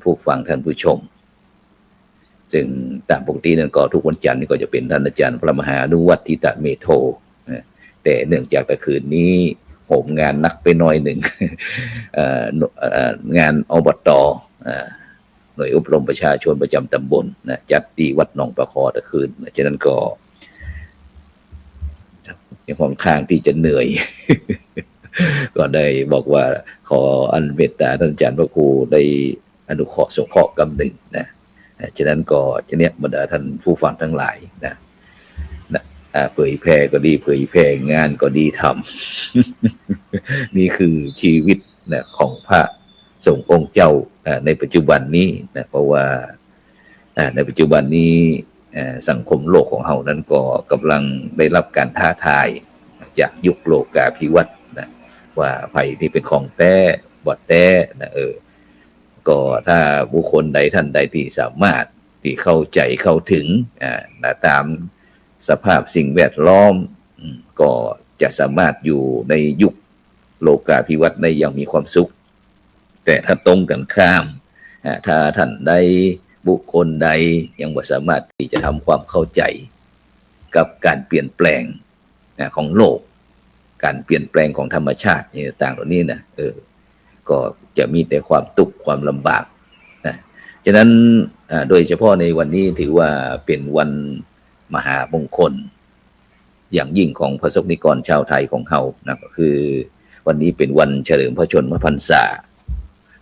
ผู้ฟังท่านผู้ชมซึ่งตามปกตินั้นก็ทุกวันจันทร์นี่ก็จะเป็นท่านอาจารย์พระมหาอนุวัฒน์ทิตเมโทแต่เนื่องจากคืนนี้โหมงานนักไปหน่อยหนึ่งงานอบตหน่วยอบรมประชาชนประจำตำบลนะจัดที่วัดหนองประคอตะคืนฉะนั้นก็ยังค่อนข้างที่จะเหนื่อย ก็ได้บอกว่าขออันเมตตาท่านอาจารย์พระครูได้อนุเคราะห์สงเคราะห์กำหนึ่งนะฉะนั้นก็จะเนี้ยบรรดาท่านผู้ฟังทั้งหลายนะเผยแพร่ก็ดีเผยแพร่งานก็ดีทำ นี่คือชีวิตนะของพระสงฆ์องค์เจ้าในปัจจุบันนี้นะเพราะว่าในปัจจุบันนี้สังคมโลกของเรานั้นก็กำลังได้รับการท้าทายจากยุคโลกาภิวัตน์นะว่าภัยที่เป็นของแท้บอดแท้นะก็ถ้าบุคคลใดท่านใดที่สามารถที่เข้าใจเข้าถึงตามสภาพสิ่งแวดล้อมก็จะสามารถอยู่ในยุคโลกาภิวัตน์ได้อย่างมีความสุขแต่ถ้าตรงกันข้ามถ้าท่านใดบุคคลใดยังไม่สามารถที่จะทำความเข้าใจกับการเปลี่ยนแปลงของโลกการเปลี่ยนแปลงของธรรมชาติต่างๆเหล่านี้นะก็จะมีแต่ความทุกข์ความลำบากนะฉะนั้นโดยเฉพาะในวันนี้ถือว่าเป็นวันมหามงคลอย่างยิ่งของพระสงฆ์นิกรชาวไทยของเขานะก็คือวันนี้เป็นวันเฉลิมพระชนมพรรษา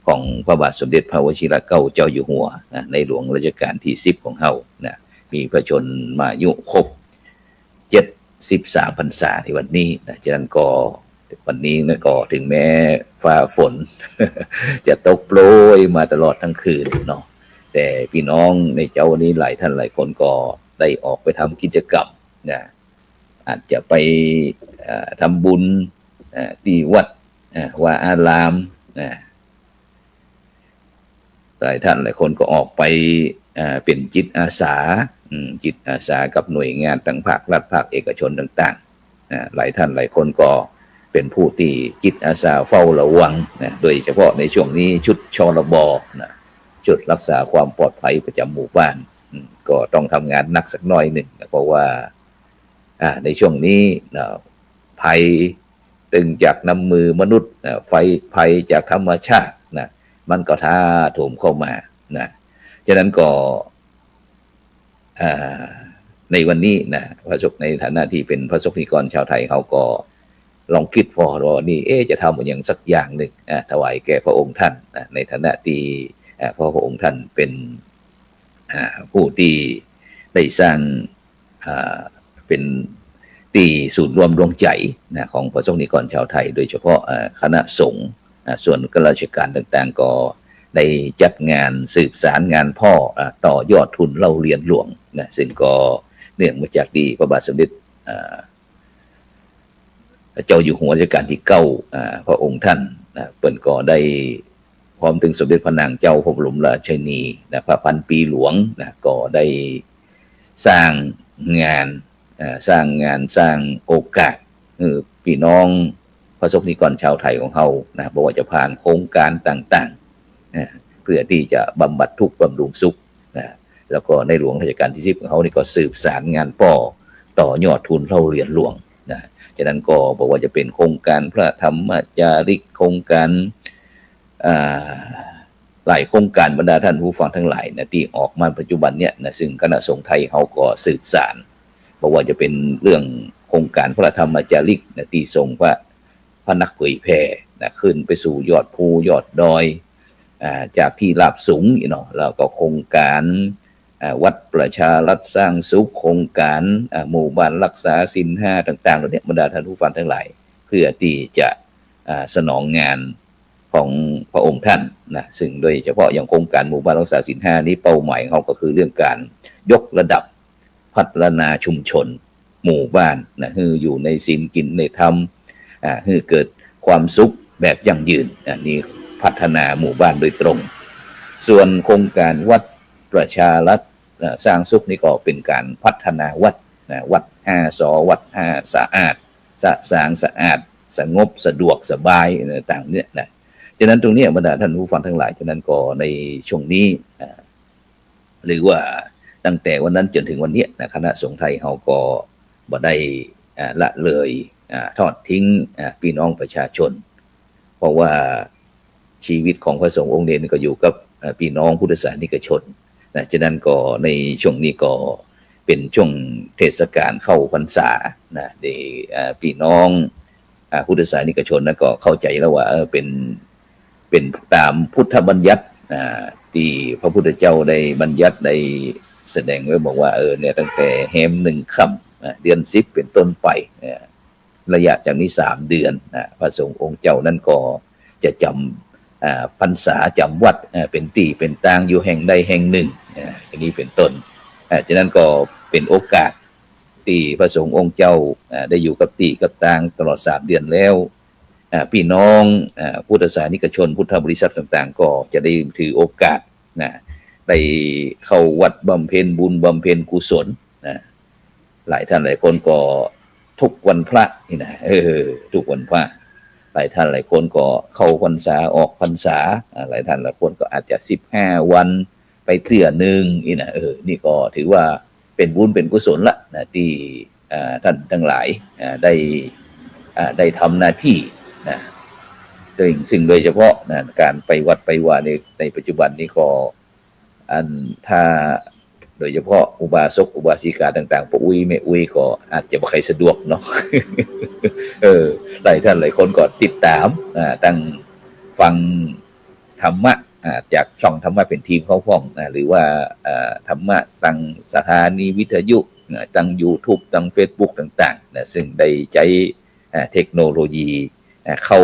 ของพระบาทสมเด็จพระวชิรเกล้าเจ้าอยู่หัวนะในหลวงรัชกาลที่10ของเขานะมีพระชนมายุครบ73พรรษาในวันนี้นะฉะนั้นก็วันนี้นะก็ถึงแม้ฟ้าฝน จะตกโปรยมาตลอดทั้งคืนเนาะแต่พี่น้องในเจ้าวันนี้หลายท่านหลายคนก็ได้ออกไปทำกิจกรรมนะอาจจะไปทำบุญที่วัดว่าอารามนะหลายท่านหลายคนก็ออกไปเป็นจิตอาสาจิตอาสากับหน่วยงานทั้งภาครัฐภาคเอกชนต่างๆหลายท่านหลายคนก็เป็นผู้ที่จิตอาสาเฝ้าระวังนะโดยเฉพาะในช่วงนี้ชุดชลบนะชุดรักษาความปลอดภัยประจำหมู่บ้านก็ต้องทำงานหนักสักหน่อยหนึ่งนะเพราะว่าในช่วงนี้ภัยตึงจากน้ำมือมนุษย์ไฟภัยจากธรรมชาตินะมันก็ท้าโถมเข้ามานะฉะนั้นก็ในวันนี้นะพระสงฆ์ในฐานะที่เป็นพระสงฆ์นิกรชาวไทยเขาก็ลองคิดพอว่านี่จะทำอย่างสักอย่างหนึ่งถวายแก่พระองค์ท่านในฐานะที่พระองค์ท่านเป็นผู้ที่ได้สร้างเป็นที่ศูนย์รวมดวงใจนะของพระสงฆ์นิกรชาวไทยโดยเฉพาะคณะสงฆ์ส่วนข้าราชการต่างๆก็ได้จัดงานสืบสารงานพ่อต่อยอดทุนเล่าเรียนหลวงนะซึ่งก็เนื่องมาจากที่พระบาทสมเด็จเจ้าอยู่หัวรัชกาลที่9พระองค์ท่านเปิ่นก็ได้พร้อมถึงสมเด็จพระนางเจ้าพระบรมราชินีนะพระพันปีหลวงนะก็ได้สร้างงานสร้างโอกาสพี่น้องพระสงฆ์นิกรชาวไทยของเขานะบอกว่าจะผ่านโครงการต่างๆเพื่อที่จะบำบัดทุกข์บำรุงสุขนะแล้วก็ในหลวงรัชกาลที่10ของเขานี่ก็สืบสารงานป่อต่อยอดทุนเล่าเรียนหลวงนะฉะนั้นก็บอกว่าจะเป็นโครงการพระธรรมจาริกโครงการหลายโครงการบรรดาท่านผู้ฟังทั้งหลายนะที่ออกมาปัจจุบันเนี่ยนะซึ่งคณะสงฆ์ไทยเขาก็สืบสานบอกว่าจะเป็นเรื่องโครงการพระธรรมจาริกนะที่ทรงพระนักเผยแผ่นะขึ้นไปสู่ยอดภูยอดดอยจากที่ราบสูงเนาะแล้วก็โครงการวัดประชารัฐสร้างสุขโครงการหมู่บ้านรักษาศีล5ต่างๆเหล่านี้บรรดาท่านผู้ฟังทั้งหลายเพื่อที่จะสนองงานของพระองค์ท่านนะซึ่งโดยเฉพาะอย่างโครงการหมู่บ้านรักษาศีล5นี้เป้าหมายของเขาก็คือเรื่องการยกระดับพัฒนาชุมชนหมู่บ้านนะให้อยู่ในศีลกินในธรรมให้เกิดความสุขแบบยั่งยืนนี่พัฒนาหมู่บ้านโดยตรงส่วนโครงการวัดประชารัฐสร้างสุขนี่ก็เป็นการพัฒนาวัดวัด5 สวัด5สะอาดสะอาดสงบสะดวกสบายต่างๆเนี่ยนะ ฉะนั้นตรงนี้บรรดาท่านผู้ฟังทั้งหลายฉะนั้นก็ในช่วงนี้หรือว่าตั้งแต่วันนั้นจนถึงวันนี้นะคณะสงฆ์ไทยเราก็บ่ได้ละเลยทอดทิ้งพี่น้องประชาชนเพราะว่าชีวิตของพระสงฆ์องค์เดชก็อยู่กับพี่น้องพุทธศาสนิกชนนะฉะนั้นก็ในช่วงนี้ก็เป็นช่วงเทศกาลเข้าพรรษานะในพี่น้องพุทธศาสนิกชนนั้นก็เข้าใจแล้วว่าเป็นตามพุทธบัญญัติที่พระพุทธเจ้าได้บัญญัติได้แสดงไว้บอกว่าเนี่ยตั้งแต่แฮม1 ค่ำเดือน10เป็นต้นไประยะจากนี้3 เดือนพระสงฆ์องค์เจ้านั้นก็จะจำพรรษาจำวัดเป็นที่เป็นตางอยู่แห่งใดแห่งหนึ่งอย่างนี้เป็นต้นฉะนั้นก็เป็นโอกาสที่พระสงฆ์องค์เจ้าได้อยู่กับที่กับตางตลอด3 เดือนแล้วพี่น้องพุทธศาสนิกชนพุทธบริษัทต่างๆก็จะได้ถือโอกาสได้เข้าวัดบำเพ็ญบุญบำเพ็ญกุศลหลายท่านหลายคนก็ทุกวันพระนี่นะทุกวันพระหลายท่านหลายคนก็เข้าพรรษาออกพรรษาหลายท่านหลายคนก็อาจจะ15 วันไปเทื่อนึงนี่นะนี่ก็ถือว่าเป็นบุญเป็นกุศลละนะที่ท่านทั้งหลายได้ทำหน้าที่นะโดยสิ่งโดยเฉพาะนะการไปวัดไปวาในปัจจุบันนี้ก็ถ้าโดยเฉพาะอุบาสกอุบาสิกาต่างๆพวกอุ้ยแม่อุ้ยก็อาจจะไม่ค่อยสะดวกเนาะ หลายท่านหลายคนก็ติดตามตั้งฟังธรรมะจากช่องธรรมะเป็นทีมเขาพ้องหรือว่าธรรมะตั้งสถานีวิทยุตั้ง YouTube ตั้ง Facebook ต่างๆซึ่งได้ใช้เทคโนโลยีเข้า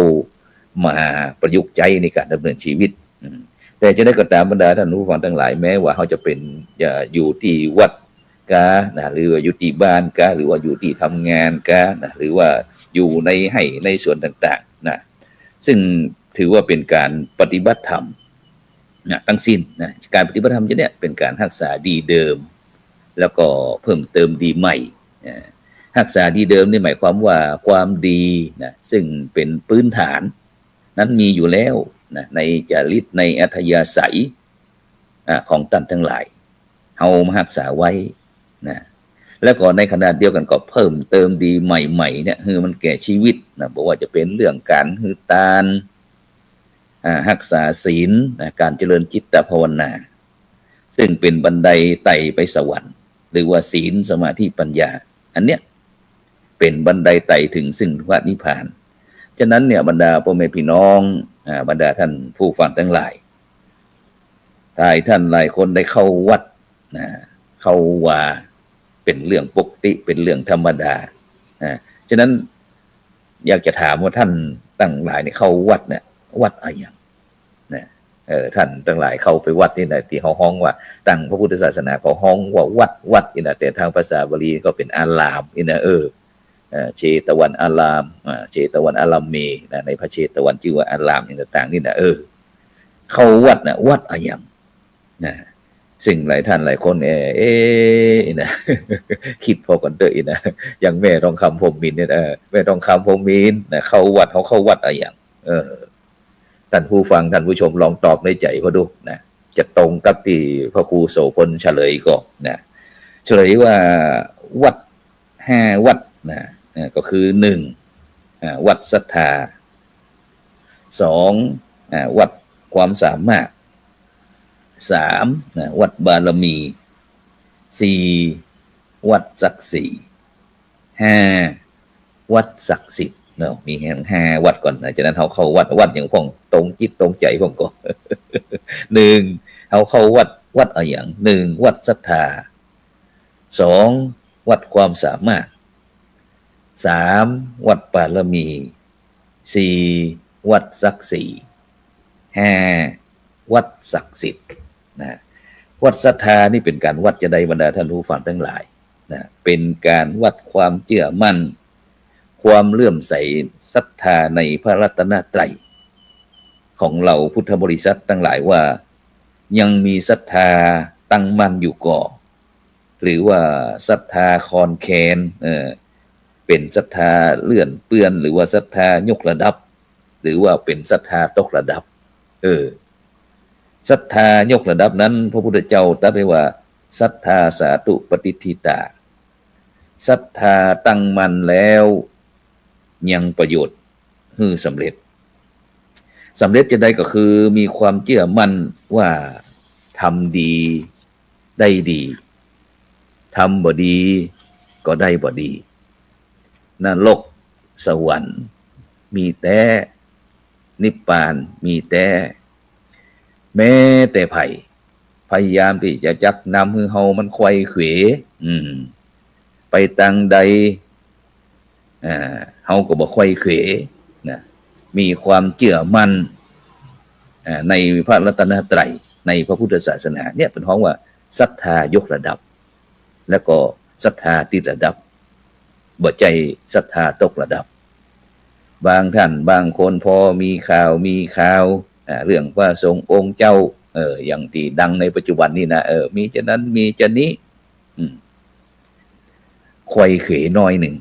มาประยุกต์ใช้ในการดำเนินชีวิตแต่จะได้ก็ตามบรรดาท่านผู้ฟังทั้งหลายแม้ว่าเขาจะเป็นอยู่ที่วัดกาหรือว่าอยู่ที่บ้านกาหรือว่าอยู่ที่ทำงานกาหรือว่าอยู่ในส่วนต่างๆซึ่งถือว่าเป็นการปฏิบัติธรรมทั้งสิ้นการปฏิบัติธรรมเนี่ยเป็นการรักษาดีเดิมแล้วก็เพิ่มเติมดีใหม่รักษาดีเดิมนี่หมายความว่าความดีซึ่งเป็นพื้นฐานนั้นมีอยู่แล้วในจริตในอัธยาศัยของท่านทั้งหลายเอามารักษาไว้แล้วก็ในขณะเดียวกันก็เพิ่มเติมดีใหม่ๆเนี่ยคือมันแก่ชีวิตบอกว่าจะเป็นเรื่องการหือตานรักษาศีลการเจริญจิตภาวนาซึ่งเป็นบันไดไต่ไปสวรรค์หรือว่าศีลสมาธิปัญญาอันเนี้ยเป็นบันไดไต่ถึงซึ่งพระนิพพานฉะนั้นเนี่ยบรรดาพ่อแม่พี่น้องบรรดาท่านผู้ฟังทั้งหลายถ้าท่านหลายคนได้เข้าวัดเข้าว่าเป็นเรื่องปกติเป็นเรื่องธรรมดาฉะนั้นอยากจะถามว่าท่านตั้งหลายเข้าวัดเนี่ยวัดอะไรอย่างท่านตั้งหลายเข้าไปวัดนี่นะที่เขาฮ้องว่าตั้งพระพุทธศาสนาเขาฮ้องว่าวัดนี่นะแต่ทางภาษาบาลีก็เป็นอารามนี่นะเชตวันอารามเชตวันอารามเมในพระเชตวันชื่อว่าอารามต่างๆนี่นะเข้าวัดนะวัดอะไรอย่างสิ่งหลายท่านหลายคนนะคิดพอกันเตยนะอย่างแม่ทองคำพรหมมินทร์เนี่ยแม่ทองคำพรหมมินทร์นะเข้าวัดเขาเข้าวัดอะไรอย่างท่านผู้ฟังท่านผู้ชมลองตอบในใจเขาดูนะจะตรงกับที่พระครูโสพลเฉลยก็เฉลยว่าวัด5 วัดก็คือ1วัดศรัทธา2วัดความสามารถ3วัดบารมี4วัดศักดิ์ศรี5วัดศักดิ์สิทธิ์มีแห่ง5 วัดก่อนจากนั้นเขาเข้าวัดอย่างพ่องตรงจิตตรงใจพ่องก็ 1เขาเข้าวัดอะไรอย่าง1วัดศรัทธา2วัดความสามารถ3วัดบารมี4วัดศักดิ์ศรี5วัดศักดิ์สิทธิ์วัดศรัทธานี่เป็นการวัดจะได้บรรดาท่านผู้ฟังทั้งหลายเป็นการวัดความเชื่อมั่นความเลื่อมใสศรัทธาในพระรัตนตรัยของเราพุทธบริษัททั้งหลายว่ายังมีศรัทธาตั้งมั่นอยู่ก่อหรือว่าศรัทธาคลอนแคลนเป็นศรัทธาเลื่อนเปื้อนหรือว่าศรัทธายกระดับ หรือว่าเป็นศรัทธาตกระดับศรัทธายกระดับนั้นพระพุทธเจ้าตรัสไว้ว่าศรัทธาสาตุปฏิทิตาศรัทธาตั้งมั่นแล้วยังประโยชน์ให้สำเร็จจะได้ก็คือมีความเชื่อมั่นว่าทำดีได้ดีทำบ่ดีก็ได้บ่ดีนรกสวรรค์มีแต่นิพพานมีแต่แม้แต่ไผ่พยายามที่จะจักนำให้เฮามันไขว้เขวไปทางใดเฮาก็บ่ไขว้เขวนะมีความเชื่อมั่นในพระรัตนตรัยในพระพุทธศาสนาเนี่ยเป็นห้องว่าศรัทธายกระดับแล้วก็ศรัทธาติดระดับบ่ใจศรัทธาตกระดับบางท่านบางคนพอมีข่าวเรื่องว่าทรงองค์เจ้าอย่างที่ดังในปัจจุบันนี่นะมีจะนั้นมีจะนี้ไขว้เขวน้อยหนึ่ง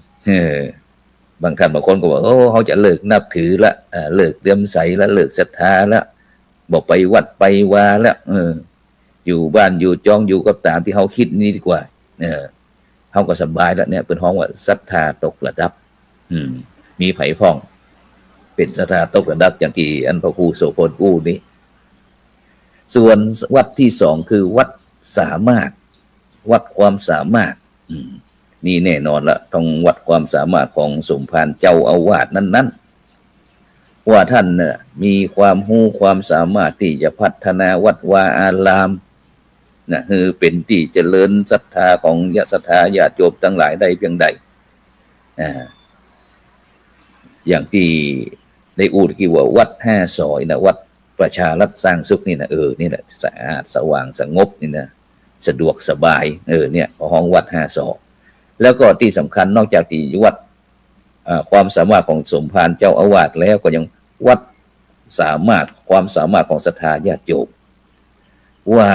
บางท่านบางคนก็บอกเขาจะเลิกนับถือละเลิกเลื่อมใสละเลิกศรัทธาละบอกไปวัดไปวาละอยู่บ้านอยู่จองอยู่กับตามที่เขาคิดนี่ดีกว่าเขาก็สบายแล้วเนี่ยเป็นห้องว่าศรัทธาตกระดับมีไผ่พ่องเป็นศรัทธาตกระดับอย่างที่อันพระครูโสพลอู้นี้ส่วนวัดที่สองคือวัดสามารถวัดความสามารถนี่แน่นอนละต้องวัดความสามารถของสมภารเจ้าอาวาสนั้นว่าท่านเนี่ยมีความรู้ความสามารถที่จะพัฒนาวัดวาอารามนะคือเป็นที่เจริญศรัทธาของศรัทธาญาติโยมทั้งหลายได้เพียงใดอย่างที่ได้อูดกี่ว่าวัดห้าซอยนะวัดประชารัฐสร้างสุขนี่นะนี่แหละสะอาดสว่างสงบนี่นะสะดวกสบายเนี่ยห้องวัดห้าซอยแล้วก็ที่สำคัญนอกจากที่วัดความสามารถของสมภารเจ้าอาวาสแล้วก็ยังวัดความสามารถของศรัทธาญาติโยมว่า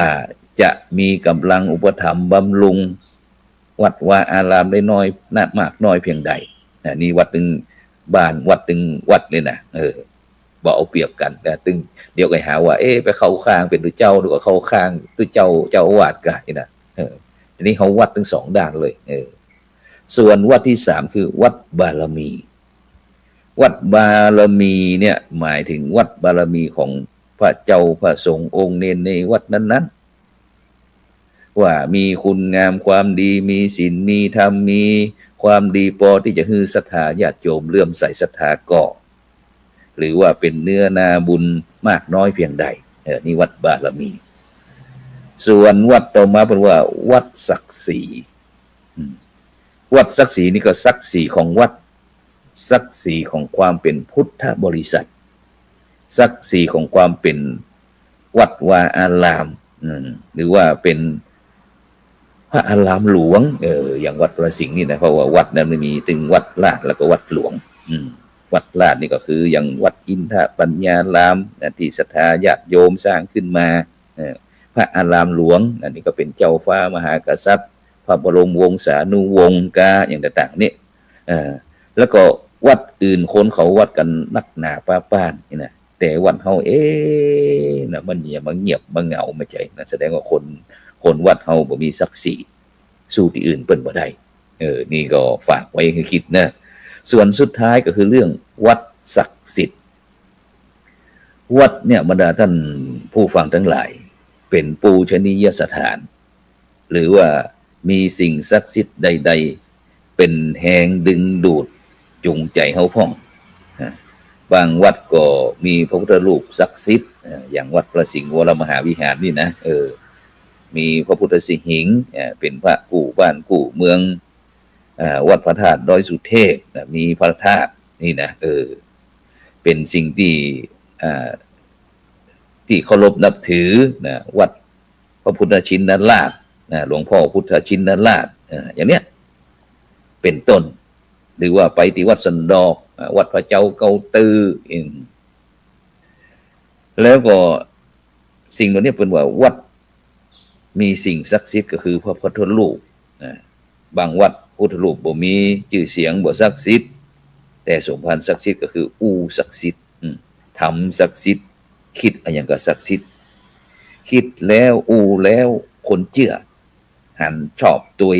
จะมีกำลังอุปถัมภ์บำรุงวัดวาอารามได้น้อยมากน้อยเพียงใดนี่วัดตึงบ้านวัดตึงวัดเลยนะบ่เอาเปรียบกันแต่ตึงเดี๋ยวก็หาว่าไปเข้าข้างเป็นตัวเจ้าหรือว่าเข้าข้างตัวเจ้าอาวาสกันนี่นะทีนี้เขาวัดทั้งสองด้านเลยส่วนวัดที่สามคือวัดบารมีวัดบารมีเนี่ยหมายถึงวัดบารมีของพระเจ้าพระสงฆ์องค์เนรในวัดนั้นๆว่ามีคุณงามความดีมีศีลมีธรรมมีความดีพอที่จะฮือศรัทธาญาติโยมเลื่อมใสศรัทธาก่อหรือว่าเป็นเนื้อนาบุญมากน้อยเพียงใดนี่วัดบารมีส่วนวัดต่อมาเป็นว่าวัดศักดิ์ศรีวัดศักดิ์ศรีนี่ก็ศักดิ์ศรีของวัดศักดิ์ศรีของความเป็นพุทธบริษัทศักดิ์ศรีของความเป็นวัดวาอารามหรือว่าเป็นพระอารามหลวงอย่างวัดประสิงห์นี่นะเพราะว่าวัดนั้นมันมีถึงวัดลาดแล้วก็วัดหลวงวัดลาดนี่ก็คืออย่างวัดอินทปัญญารามที่ศรัทธาญาติโยมสร้างขึ้นมาพระอารามหลวงอันนี้ก็เป็นเจ้าฟ้ามหากษัตริย์พระบรมวงศานุวงศ์อย่างต่างๆนี่แล้วก็วัดอื่นคนเขาวัดกันนักหนาป้านนี่นะแต่วัดเฮานะมันเงียบมันเหงาไม่ใช่นะแสดงว่าคนวัดเฮาบ่มีศักดิ์ศรีสู้ที่อื่นเปิ้นบ่ได้นี่ก็ฝากไว้ให้คิดนะส่วนสุดท้ายก็คือเรื่องวัดศักดิ์สิทธิ์วัดเนี่ยบรรดาท่านผู้ฟังทั้งหลายเป็นปูชนียสถานหรือว่ามีสิ่งศักดิ์สิทธิ์ใดๆเป็นแหงดึงดูดจูงใจเฮาพ้องบางวัดก็มีพระพุทธรูปศักดิ์สิทธิ์อย่างวัดพระสิงห์วรมหาวิหารนี่นะมีพระพุทธสิหิงค์เป็นพระกู้บ้านกู้เมืองวัดพระธาตุดอยสุเทพมีพระธาตุนี่นะเป็นสิ่งที่เคารพนับถือนะวัดพระพุทธชินราชหลวงพ่อพุทธชินราชอย่างเนี้ยเป็นต้นหรือว่าไปที่วัดสันดอกวัดพระเจ้าเกาตือแล้วก็สิ่งเหล่านี้เป็นว่าวัดมีสิ่งศักดิ์สิทธิ์ก็คือพระพุทธรูปบางวัดพุทธรูปบ่มีชื่อเสียงบ่ศักดิ์สิทธิ์แต่สมภารศักดิ์สิทธิ์ก็คือศักดิ์สิทธิ์ ทำศักดิ์สิทธิ์คิดอะไรอย่างก็ศักดิ์สิทธิ์คิดแล้วแล้วคนเชื่อหันชอบตัว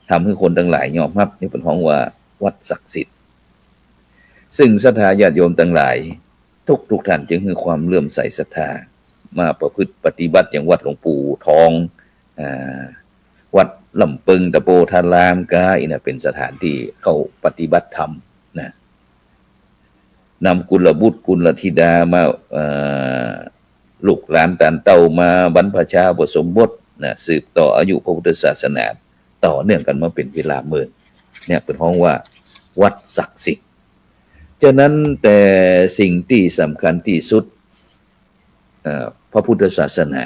ทำให้คนทั้งหลายยอมรับนี่เป็นห้องว่าวัดศักดิ์สิทธิ์ซึ่งศรัทธาญาติโยมทั้งหลายทุกท่านจึงมีความเลื่อมใสศรัทธามาประพฤติปฏิบัติอย่างวัดหลวงปู่ทองวัดลำปึงตะโปธารามกาอินะเป็นสถานที่เข้าปฏิบัติธรรมนะนำกุลบุตรกุลธิดามาลูกหลานตานเต้ามาบรรพชาบทสมบทนะสืบต่ออายุพระพุทธศาสนาต่อเนื่องกันมาเป็นเวลาหมื่นเนี่ยเป็นห้องว่าวัดศักดิ์สิทธิ์ฉะนั้นแต่สิ่งที่สำคัญที่สุดพระพุทธศาสนา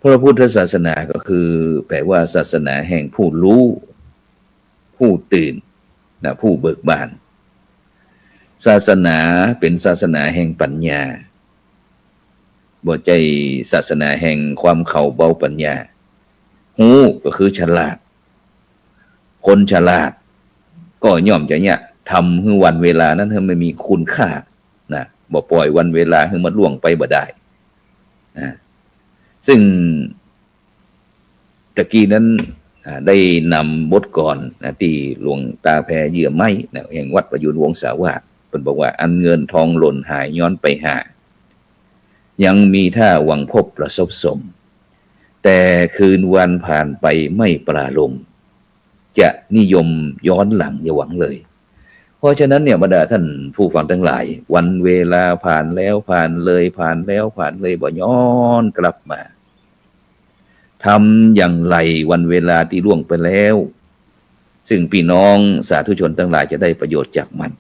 พระพุทธศาสนาก็คือแปลว่าศาสนาแห่งผู้รู้ผู้ตื่นนะผู้เบิกบานศาสนาเป็นศาสนาแห่งปัญญาบ่ใจศาสนาแห่งความเข้าเบาปัญญาหูก็คือฉลาดคนฉลาดก็ย่อมจะเนี่ยทำให้วันเวลานั้นให้มันมีคุณค่านะบ่ปล่อยวันเวลาให้มันล่วงไปบ่ได้นะซึ่งตะกี้นั้นได้นำบทกลนะที่หลวงตาแพรเยื่อไม้นะแห่งวัดประยุรวงศาวาสเพิ่นบอกว่าอันเงินทองหล่นหายย้อนไปหายังมีท่าหวังพบประสบสมแต่คืนวันผ่านไปไม่ปราลมจะนิยมย้อนหลังอย่าหวังเลยเพราะฉะนั้นเนี่ยบรรดาท่านผู้ฟังทั้งหลายวันเวลาผ่านแล้วผ่านเลยผ่านแล้วผ่านเลยบ่ย้อนกลับมาทำอย่างไรวันเวลาที่ล่วงไปแล้วซึ่งพี่น้องสาธุชนทั้งหลายจะได้ประโยชน์จากมัน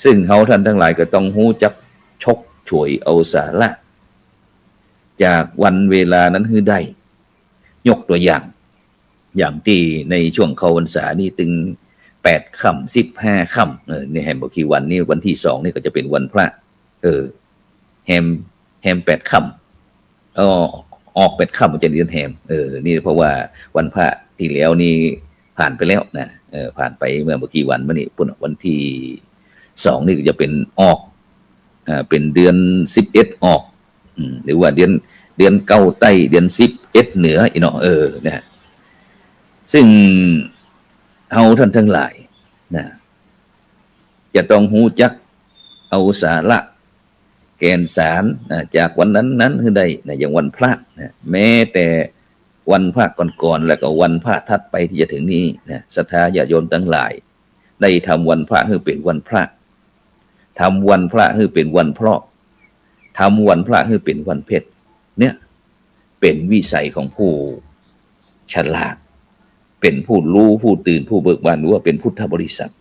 ซึ่งเฮาท่านทั้งหลายก็ต้องรู้จักชกช่วยเอาสาระจากวันเวลานั้นให้ได้ยกตัวอย่างที่ในช่วงเข้าพรรษานี่ถึง8 ค่ำ15 ค่ำในแฮมบอกกี่วันนี่วันที่2นี่ก็จะเป็นวันพระแฮม8 ค่ำออก8 ค่ำมันจะเดือนแฮมนี่เพราะว่าวันพระที่แล้วนี่ผ่านไปแล้วนะผ่านไปเมื่อกี่วันมานี่ปุ่นวันที่2นี่ก็จะเป็นออกเป็นเดือน11ออกหรือว่าเดือน9ใต้เดือน11เหนืออีเนาะนะซึ่งเฮาท่านทั้งหลายนะจะต้องรู้จักเอาสาระแก่นสารจากวันนั้นให้ได้นะอย่างวันพระนะแม้แต่วันพระก่อนๆแล้วก็วันพระถัดไปที่จะถึงนี้นะศรัทธาญาติโยมทั้งหลายได้ทำวันพระให้เป็นวันพระทำวันพระให้เป็นวันเพราะทำวันพระให้เป็นวันเพ็ญเนี่ยเป็นวิสัยของผู้ฉลาดเป็นผู้รู้ผู้ตื่นผู้เบิกบานหรือว่าเป็นพุทธบริษัท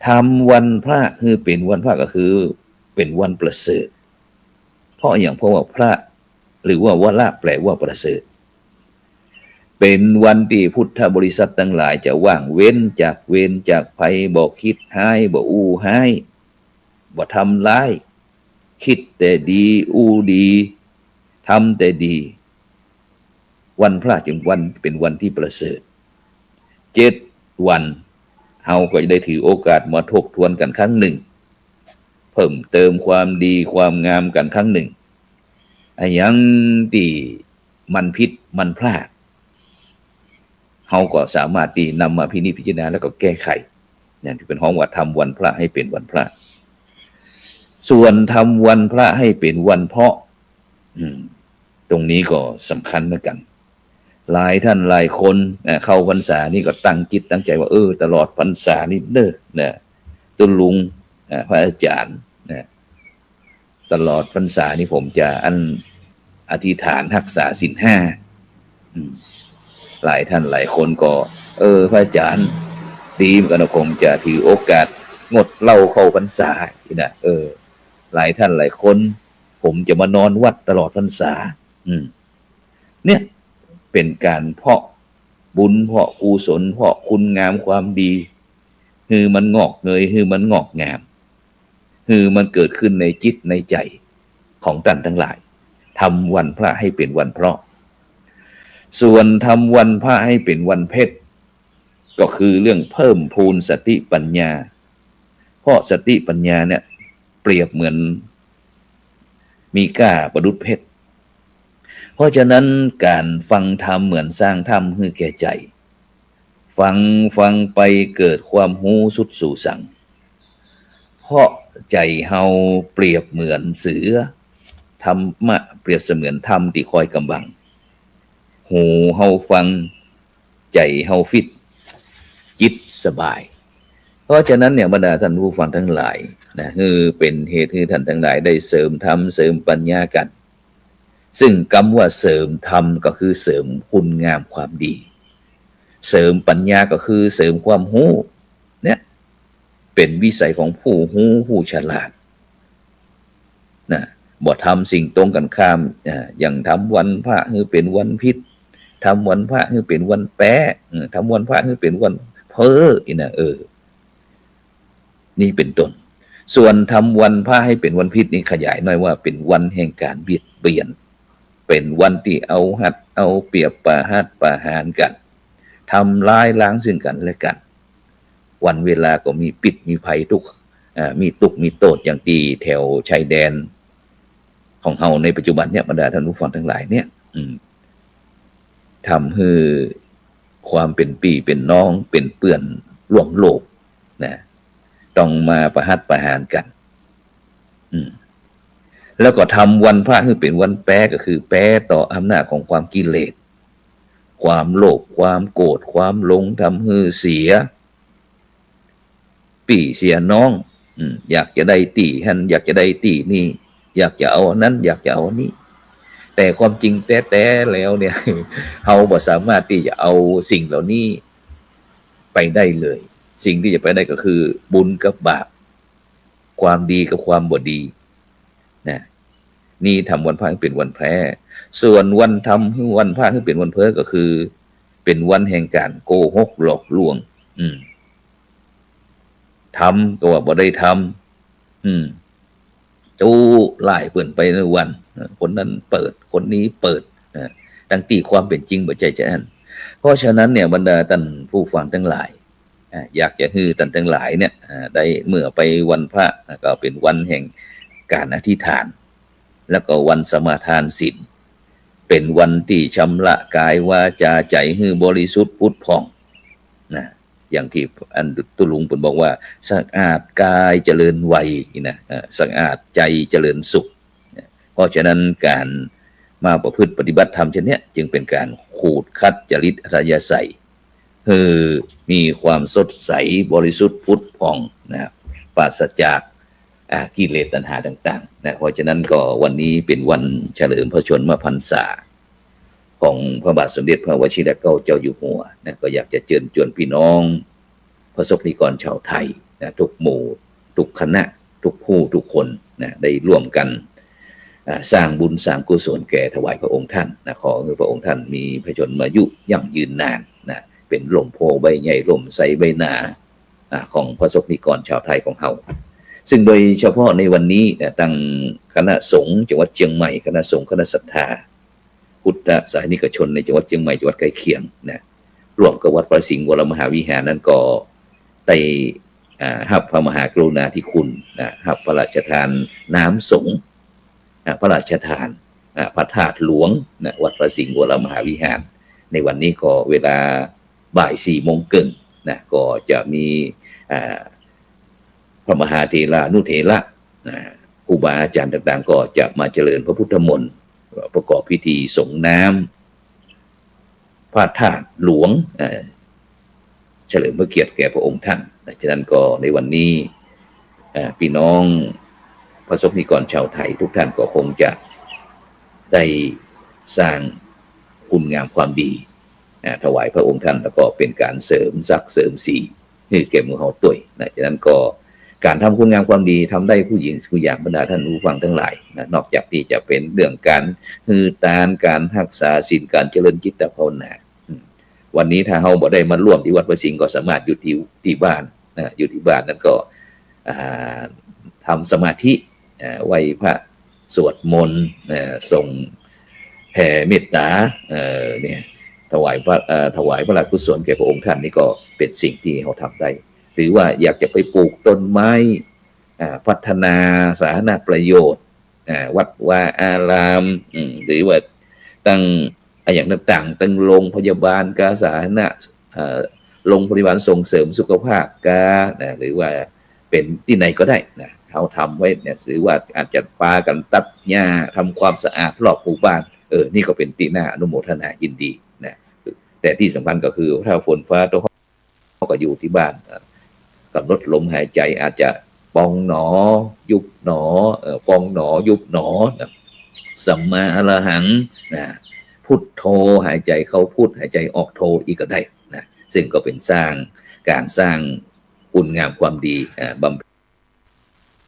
ทำวันพระให้เป็นวันพระก็คือเป็นวันประเสริฐเพราะว่าพระหรือว่าวละแปลว่าประเสริฐเป็นวันที่พุทธบริษัททั้งหลายจะว่างเว้นจากภัยบ่คิดให้บ่อู้ให้บ่ทำร้ายคิดแต่ดีอู้ดีทำแต่ดีวันพระจึงวันเป็นวันที่ประเสริฐ7 วันเฮาก็จะได้ถือโอกาสมาทบทวนกันครั้งหนึ่งเพิ่มเติมความดีความงามกันครั้งหนึ่งอย่างที่มันผิดมันพลาดเฮาก็สามารถที่นำมาพินิจพิจารณาแล้วก็แก้ไขอย่างที่เป็นห้องว่าทำวันพระให้เป็นวันพระส่วนทำวันพระให้เป็นวันเพาะตรงนี้ก็สำคัญเหมือนกันหลายท่านหลายคนเข้าพรรษานี่ก็ตั้งจิตตั้งใจว่าตลอดพรรษานี่นะตุลุงพระอาจารย์นะตลอดพรรษานี่ผมจะอธิษฐานรักษาศีล 5หลายท่านหลายคนก็พระอาจารย์ดีเหมือนกันนะผมจะถือโอกาสงดเหล้าเข้าพรรษานะหลายท่านหลายคนผมจะมานอนวัดตลอดพรรษาเนี่ยเป็นการเพาะบุญเพาะกุศลเพาะคุณงามความดีคือมันงอกเงยคือมันงอกงามคือมันเกิดขึ้นในจิตในใจของท่านทั้งหลายทำวันพระให้เป็นวันเพราะส่วนทำวันพระให้เป็นวันเพ็ญก็คือเรื่องเพิ่มพูนสติปัญญาเพ ราะสติปัญญาเนี่ยเปรียบเหมือนมีก้าประดุจเพชรเพราะฉะนั้นการฟังธรรมเหมือนสร้างธรรมให้แก่ใจฟังไปเกิดความหูสุดสู่สังเพราะใจเฮาเปรียบเหมือนเสือธรรมะเปรียบเสมือนธรรมที่คอยกำบังหูเฮาฟังใจเฮาฟิตจิตสบายเพราะฉะนั้นเนี่ยบรรดาท่านผู้ฟังทั้งหลายนะคือเป็นเหตุให้ท่านทั้งหลายได้เสริมธรรมเสริมปัญญากันซึ่งคำว่าเสริมธรรมก็คือเสริมคุณงามความดีเสริมปัญญาก็คือเสริมความรู้เนี่ยเป็นวิสัยของผู้รู้ผู้ฉลาดนะบ่ทำสิ่งตรงกันข้ามอย่างทำวันพระคือเป็นวันพิษทำวันพระคือเป็นวันแปะทำวันพระคือเป็นวันเพ้ออีนะนี่เป็นต้นส่วนทำวันพระให้เป็นวันพิษนี่ขยายหน่อยว่าเป็นวันแห่งการเบียดเบียนเป็นวันที่เอาหัดเอาเปรียบประหารกันทำร้ายล้างซึ่งกันและกันวันเวลาก็มีปิดมีภัยทุกมีตุกมีโตดอย่างที่แถวชายแดนของเฮาในปัจจุบันเนี่ยบรรดาท่านผู้ฟังทั้งหลายเนี่ยทำให้ความเป็นพี่เป็นน้องเป็นเปื้อนร่วมโลกนะต้องมาประหารกันแล้วก็ทำวันพระให้เป็นวันแปรก็คือแปรต่ออำนาจของความกิเลสความโลภความโกรธความหลงทำให้เสียปี่เสียน้องอยากจะได้ตีหันอยากจะได้ตีนี่อยากจะเอานั้นอยากจะเอานี้แต่ความจริงแท้ๆแล้วเนี่ยเราบ่สามารถที่จะเอาสิ่งเหล่านี้ไปได้เลยสิ่งที่จะไปได้ก็คือบุญกับบาปความดีกับความบ่ดีนะนี่ทำวันพระให้เป็นวันแพ้ส่วนวันทำวันพระให้เป็นวันเพ้อก็คือเป็นวันแห่งการโกหกหลอกลวงทำก็ว่าบ่ได้ทำจู้ไล่เปิ่นไปในวันคนนั้นเปิดคนนี้เปิดตั้งตีความเป็นจริงบ่ใจจะอันเพราะฉะนั้นเนี่ยบรรดาท่านผู้ฟังทั้งหลายอยากจะให้ท่านทั้งหลายเนี่ยได้เมื่อไปวันพระก็เป็นวันแห่งการอธิษฐานแล้วก็วันสมาทานศีลเป็นวันที่ชำระกายวาจาใจให้บริสุทธิ์พุทธผ่องนะอย่างที่อันตุลุงเพิ่นบอกว่าสะอาดกายเจริญวัยนะสะอาดใจเจริญสุขเพราะฉะนั้นการมาประพฤติปฏิบัติธรรมเช่นนี้จึงเป็นการขูดคัดจริตอัธยาศัยคือมีความสดใสบริสุทธิ์พุทธผ่องนะปราศจากกิเลสตัณหาต่างๆนะเพราะฉะนั้นก็วันนี้เป็นวันเฉลิมพระชนมพรรษาของพระบาทสมเด็จพระวชิรเกล้าเจ้าอยู่หัวนะก็อยากจะเชิญชวนพี่น้องพระสงฆ์นิกรชาวไทยนะทุกหมู่ทุกคณะทุกผู้ทุกคนนะได้ร่วมกันสร้างบุญสร้างกุศลแก่ถวายพระองค์ท่านนะขอให้พระองค์ท่านมีพระชนมายุยั่งยืนนานนะเป็นลมโพใบใหญ่ลมใสใบหนาของพระสงฆ์นิกรชาวไทยของเราซึ่งโดยเฉพาะในวันนี้ทางคณะสงฆ์จังหวัดเชียงใหม่คณะสงฆ์คณะศรัทธาพุทธศาสนิกชนในจังหวัดเชียงใหม่จังหวัดใกล้เคียงนะร่วมกับวัดพระสิงห์วรมหาวิหารนั้นก็ได้รับพระมหากรุณาธิคุณนะรับพระราชทานน้ำสงฆ์พระราชทานพระธาตุหลวงนะวัดพระสิงห์วรมหาวิหารในวันนี้ก็เวลาบ่าย 4:30 นนะก็จะมีพระมหาเถระนุเถระครูบาอาจารย์ต่างๆก็จะมาเจริญพระพุทธมนต์ประกอบพิธีส่งน้ำพระธาตุหลวงเฉลิมพระเกียรติแก่พระองค์ท่านฉะนั้นก็ในวันนี้พี่น้องพระสงฆ์นิกรชาวไทยทุกท่านก็คงจะได้สร้างคุณงามความดีถวายพระองค์ท่านแล้วก็เป็นการเสริมศักดิ์เสริมสีให้แก่หมู่เฮาด้วยฉะนั้นก็การทำคุณงามความดีทำได้ผู้หญิงผู้อย่างบรรดาท่านผู้ฟังทั้งหลายนอกจากที่จะเป็นเรื่องการฮือตานการรักษาศีลการเจริญจิตภาวนาวันนี้ถ้าเฮาบ่ได้มาร่วมที่วัดพระสิงห์ก็สามารถอยู่ที่บ้านอยู่ที่บ้านนั้นก็ทำสมาธิไหว้พระสวดมนต์ส่งแผ่เมตตาเนี่ยถวายพระราชกุศลแก่พระองค์ท่านนี่ก็เป็นสิ่งที่เราทำได้ หรือว่าอยากจะไปปลูกต้นไม้พัฒนาสาธารณประโยชน์วัดว่าอารามหรือว่าตั้งอย่างต่างๆตั้งโรงพยาบาลกาสาธารณะโรงพยาบาลส่งเสริมสุขภาพหรือว่าเป็นที่ไหนก็ได้นะเขาทำไว้เนี่ยหรือว่าอาจจะปากันตัดหญ้าทำความสะอาดรอบหมู่บ้านนี่ก็เป็นที่น่าอนุโมทนายินดีนะแต่ที่สำคัญก็คือถ้าฝนฟ้าตกเขาก็อยู่ที่บ้านกำหนดลมหายใจอาจจะปองหนอยุบหนอปองหนอยุบหนอนะสัมมาอรหังนะพุทโธหายใจเข้าพุทหายใจออกโธอีกก็ได้นะซึ่งก็เป็นการสร้างคุณงามความดีบำ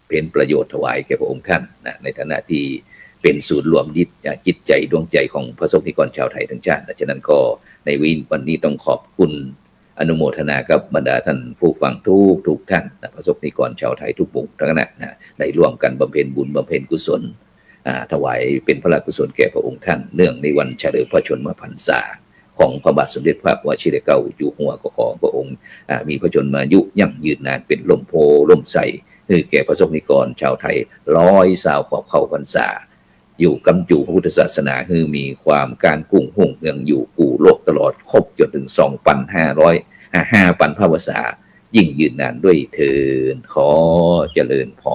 เพ็ญประโยชน์ถวายแก่พระองค์ท่านนะในฐานะที่เป็นศูนย์รวมจิตใจดวงใจของพระสงฆ์นิกรชาวไทยทั้งชาติฉะนั้นก็ในวันนี้ต้องขอบคุณอนุโมทนากับบรรดาท่านผู้ฟังทุกท่านนะพระสงฆ์นิกรชาวไทยทุกหมู่ทั้งนั้นนะได้ร่วมกันบำเพ็ญบุญบำเพ็ญกุศลถวายเป็นพระราชกุศลแก่พระองค์ท่านเนื่องในวันเฉลิมพระชนมพรรษาของพระบาทสมเด็จพระวชิรเกล้าอยู่หัวของพระองค์มีพระชนมายุยั่งยืนนานเป็นลมโพลมใสคือแก่พระสงฆ์นิกรชาวไทย100 ขอบเข้าพรรษาอยู่กำจูพระพุทธศาสนาคือมีความการกุ้งหุ่งเมืองอยู่กู่โลกตลอดครบจนถึง5,000 พระวษายิ่งยืนนานด้วยเถิดขอเจริญพร